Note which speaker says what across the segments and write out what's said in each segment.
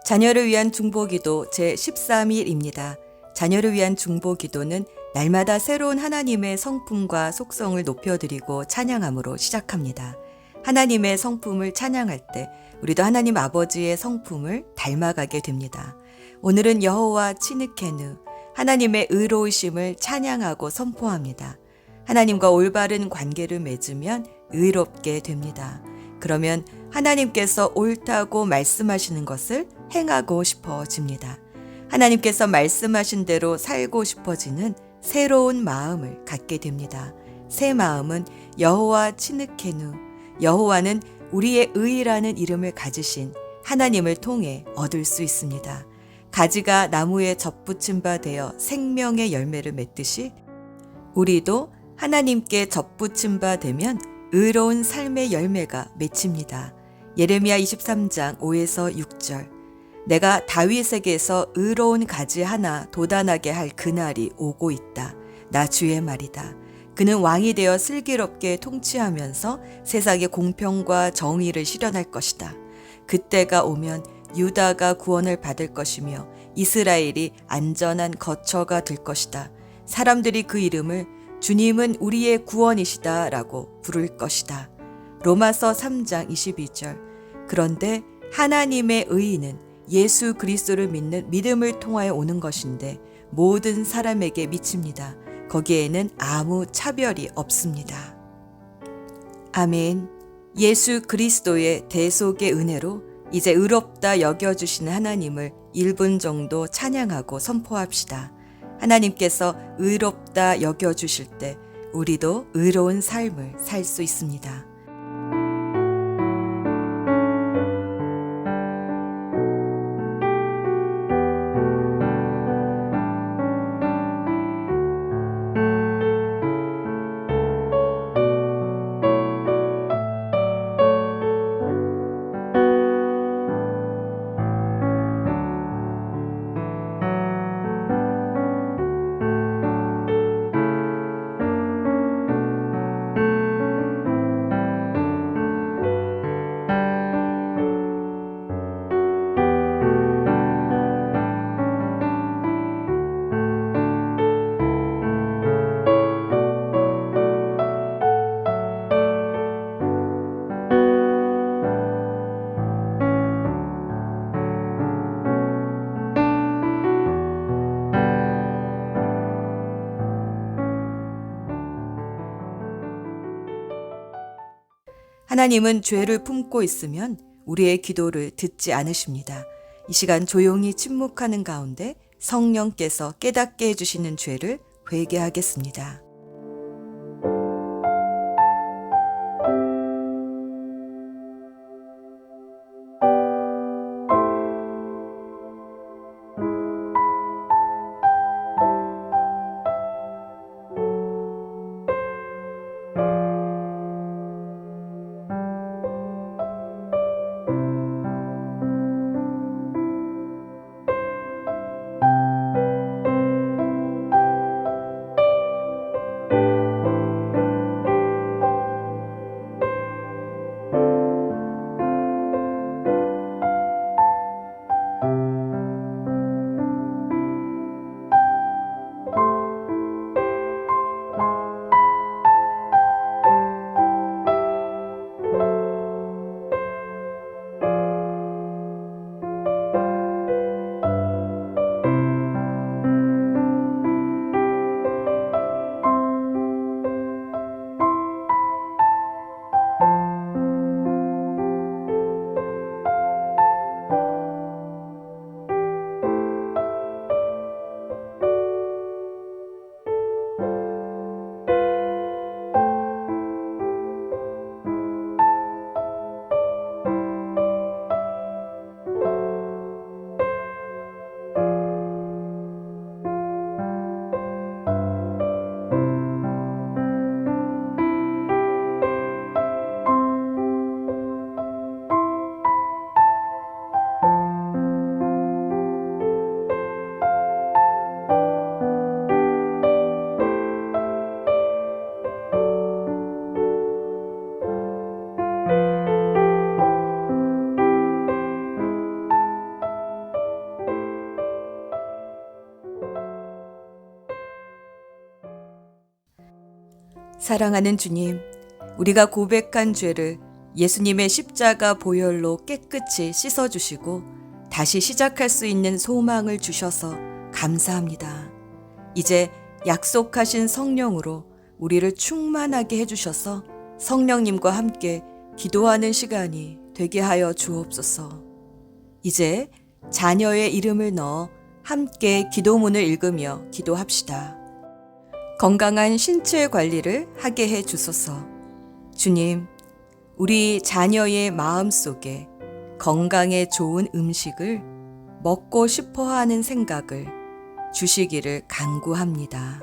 Speaker 1: 자녀를 위한 중보기도 제13일입니다. 자녀를 위한 중보기도는 날마다 새로운 하나님의 성품과 속성을 높여드리고 찬양함으로 시작합니다. 하나님의 성품을 찬양할 때 우리도 하나님 아버지의 성품을 닮아가게 됩니다. 오늘은 여호와 치느케누, 하나님의 의로우심을 찬양하고 선포합니다. 하나님과 올바른 관계를 맺으면 의롭게 됩니다. 그러면 하나님께서 옳다고 말씀하시는 것을 행하고 싶어집니다. 하나님께서 말씀하신 대로 살고 싶어지는 새로운 마음을 갖게 됩니다. 새 마음은 여호와 치느케누, 여호와는 우리의 의라는 이름을 가지신 하나님을 통해 얻을 수 있습니다. 가지가 나무에 접붙임 바 되어 생명의 열매를 맺듯이 우리도 하나님께 접붙임 바 되면 의로운 삶의 열매가 맺힙니다. 예레미야 23장 5에서 6절. 내가 다윗에게서 의로운 가지 하나 돋아나게 할 그날이 오고 있다. 나 주의 말이다. 그는 왕이 되어 슬기롭게 통치하면서 세상의 공평과 정의를 실현할 것이다. 그때가 오면 유다가 구원을 받을 것이며 이스라엘이 안전한 거처가 될 것이다. 사람들이 그 이름을 주님은 우리의 구원이시다 라고 부를 것이다. 로마서 3장 22절. 그런데 하나님의 의의는 예수 그리스도를 믿는 믿음을 통하여 오는 것인데 모든 사람에게 미칩니다. 거기에는 아무 차별이 없습니다. 아멘. 예수 그리스도의 대속의 은혜로 이제 의롭다 여겨주시는 하나님을 1분 정도 찬양하고 선포합시다. 하나님께서 의롭다 여겨주실 때 우리도 의로운 삶을 살 수 있습니다. 하나님은 죄를 품고 있으면 우리의 기도를 듣지 않으십니다. 이 시간 조용히 침묵하는 가운데 성령께서 깨닫게 해주시는 죄를 회개하겠습니다. 사랑하는 주님, 우리가 고백한 죄를 예수님의 십자가 보혈로 깨끗이 씻어주시고 다시 시작할 수 있는 소망을 주셔서 감사합니다. 이제 약속하신 성령으로 우리를 충만하게 해주셔서 성령님과 함께 기도하는 시간이 되게 하여 주옵소서. 이제 자녀의 이름을 넣어 함께 기도문을 읽으며 기도합시다. 건강한 신체 관리를 하게 해 주소서. 주님, 우리 자녀의 마음속에 건강에 좋은 음식을 먹고 싶어 하는 생각을 주시기를 간구합니다.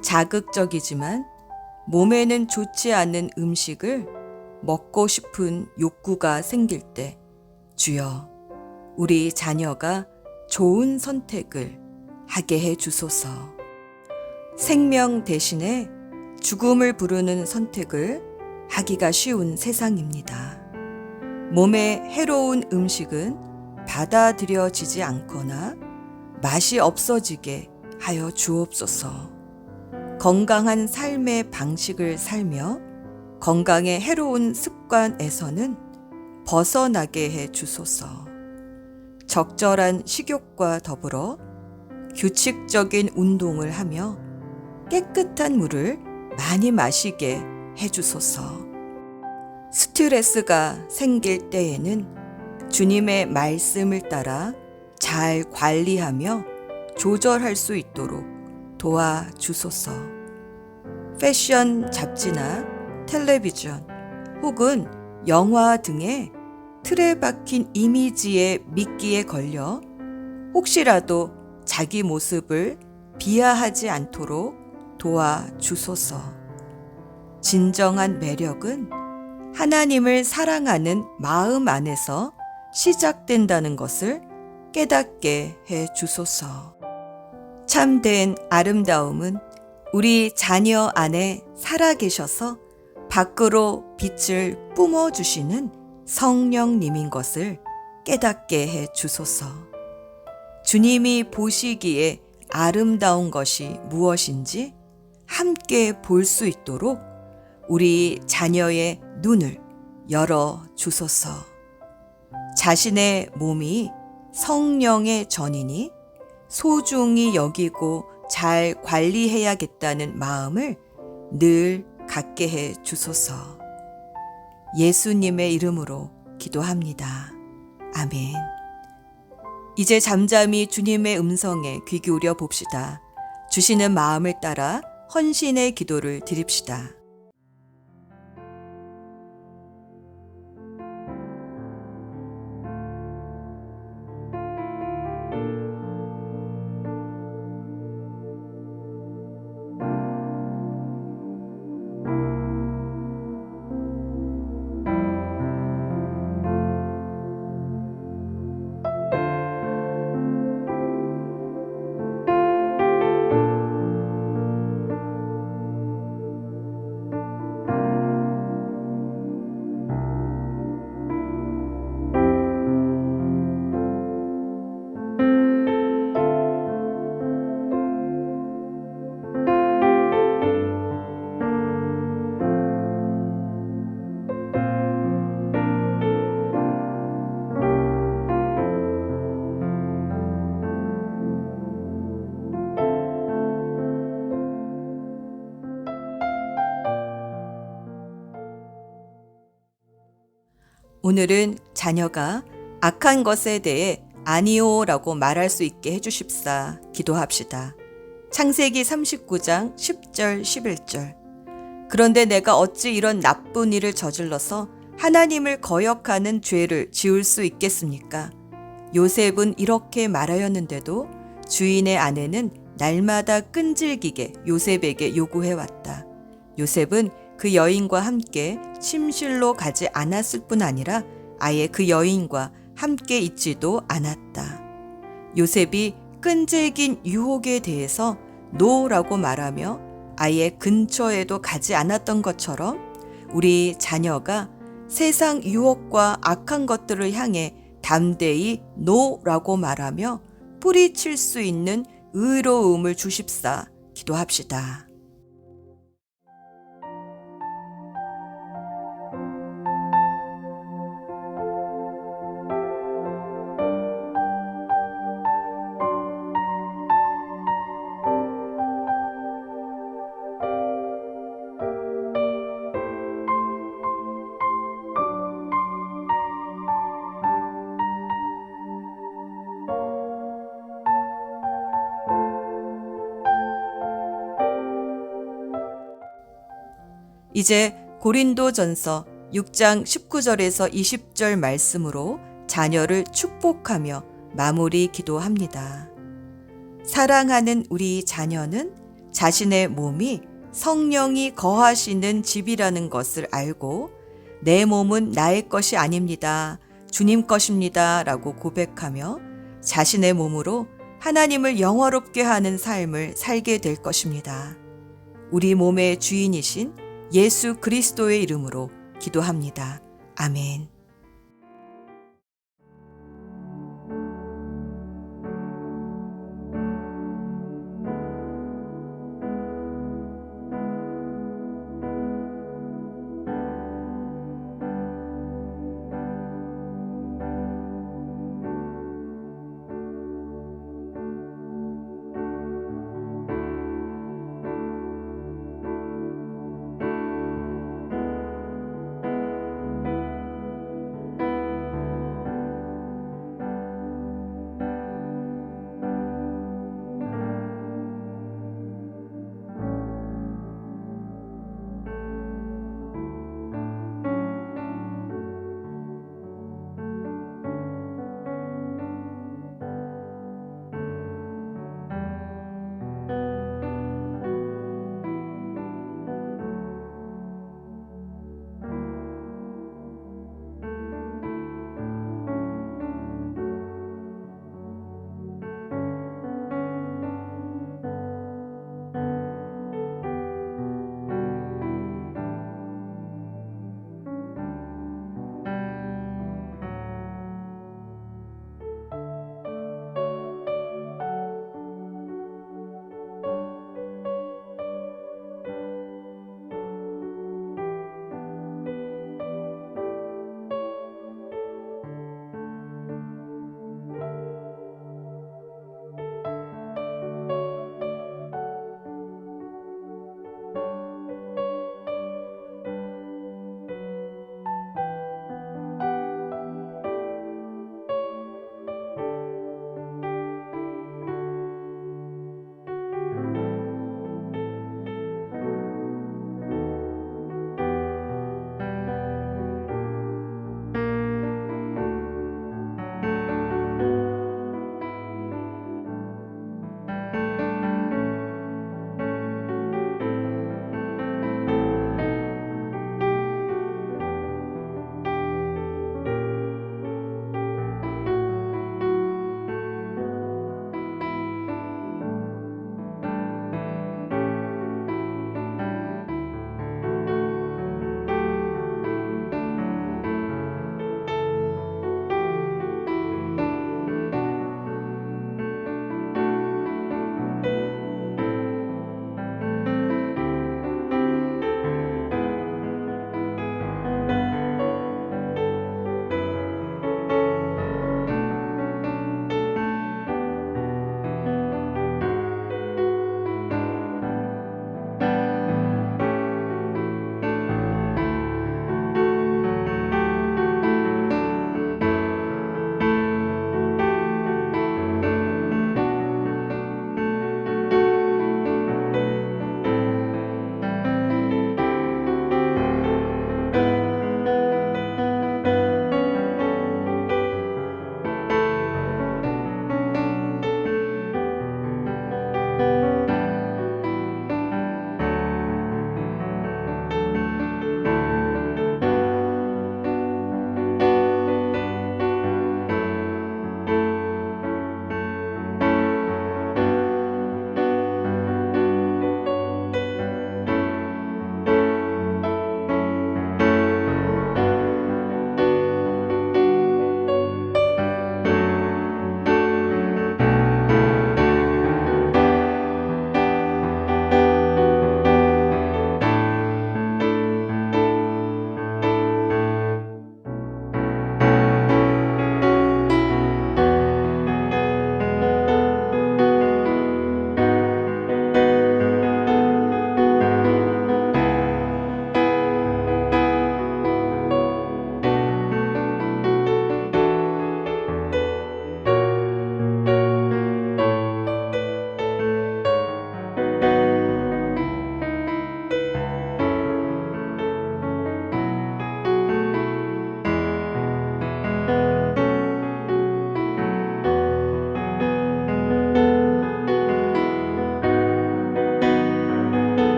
Speaker 1: 자극적이지만 몸에는 좋지 않은 음식을 먹고 싶은 욕구가 생길 때 주여, 우리 자녀가 좋은 선택을 하게 해 주소서. 생명 대신에 죽음을 부르는 선택을 하기가 쉬운 세상입니다. 몸에 해로운 음식은 받아들여지지 않거나 맛이 없어지게 하여 주옵소서. 건강한 삶의 방식을 살며 건강에 해로운 습관에서는 벗어나게 해 주소서. 적절한 식욕과 더불어 규칙적인 운동을 하며 깨끗한 물을 많이 마시게 해 주소서. 스트레스가 생길 때에는 주님의 말씀을 따라 잘 관리하며 조절할 수 있도록 도와주소서. 패션 잡지나 텔레비전 혹은 영화 등의 틀에 박힌 이미지의 미끼에 걸려 혹시라도 자기 모습을 비하하지 않도록 도와주소서. 진정한 매력은 하나님을 사랑하는 마음 안에서 시작된다는 것을 깨닫게 해 주소서. 참된 아름다움은 우리 자녀 안에 살아계셔서 밖으로 빛을 뿜어주시는 성령님인 것을 깨닫게 해 주소서. 주님이 보시기에 아름다운 것이 무엇인지 함께 볼 수 있도록 우리 자녀의 눈을 열어 주소서. 자신의 몸이 성령의 전이니 소중히 여기고 잘 관리해야겠다는 마음을 늘 갖게 해 주소서. 예수님의 이름으로 기도합니다. 아멘. 이제 잠잠히 주님의 음성에 귀 기울여 봅시다. 주시는 마음을 따라 헌신의 기도를 드립시다. 오늘은 자녀가 악한 것에 대해 아니오라고 말할 수 있게 해주십사 기도합시다. 창세기 39장 10절 11절. 그런데 내가 어찌 이런 나쁜 일을 저질러서 하나님을 거역하는 죄를 지을 수 있겠습니까? 요셉은 이렇게 말하였는데도 주인의 아내는 날마다 끈질기게 요셉에게 요구해왔다. 요셉은 그 여인과 함께 침실로 가지 않았을 뿐 아니라 아예 그 여인과 함께 있지도 않았다. 요셉이 끈질긴 유혹에 대해서 노라고 말하며 아예 근처에도 가지 않았던 것처럼 우리 자녀가 세상 유혹과 악한 것들을 향해 담대히 노라고 말하며 뿌리칠 수 있는 의로움을 주십사 기도합시다. 이제 고린도전서 6장 19절에서 20절 말씀으로 자녀를 축복하며 마무리 기도합니다. 사랑하는 우리 자녀는 자신의 몸이 성령이 거하시는 집이라는 것을 알고 내 몸은 나의 것이 아닙니다. 주님 것입니다. 라고 고백하며 자신의 몸으로 하나님을 영화롭게 하는 삶을 살게 될 것입니다. 우리 몸의 주인이신 예수 그리스도의 이름으로 기도합니다. 아멘.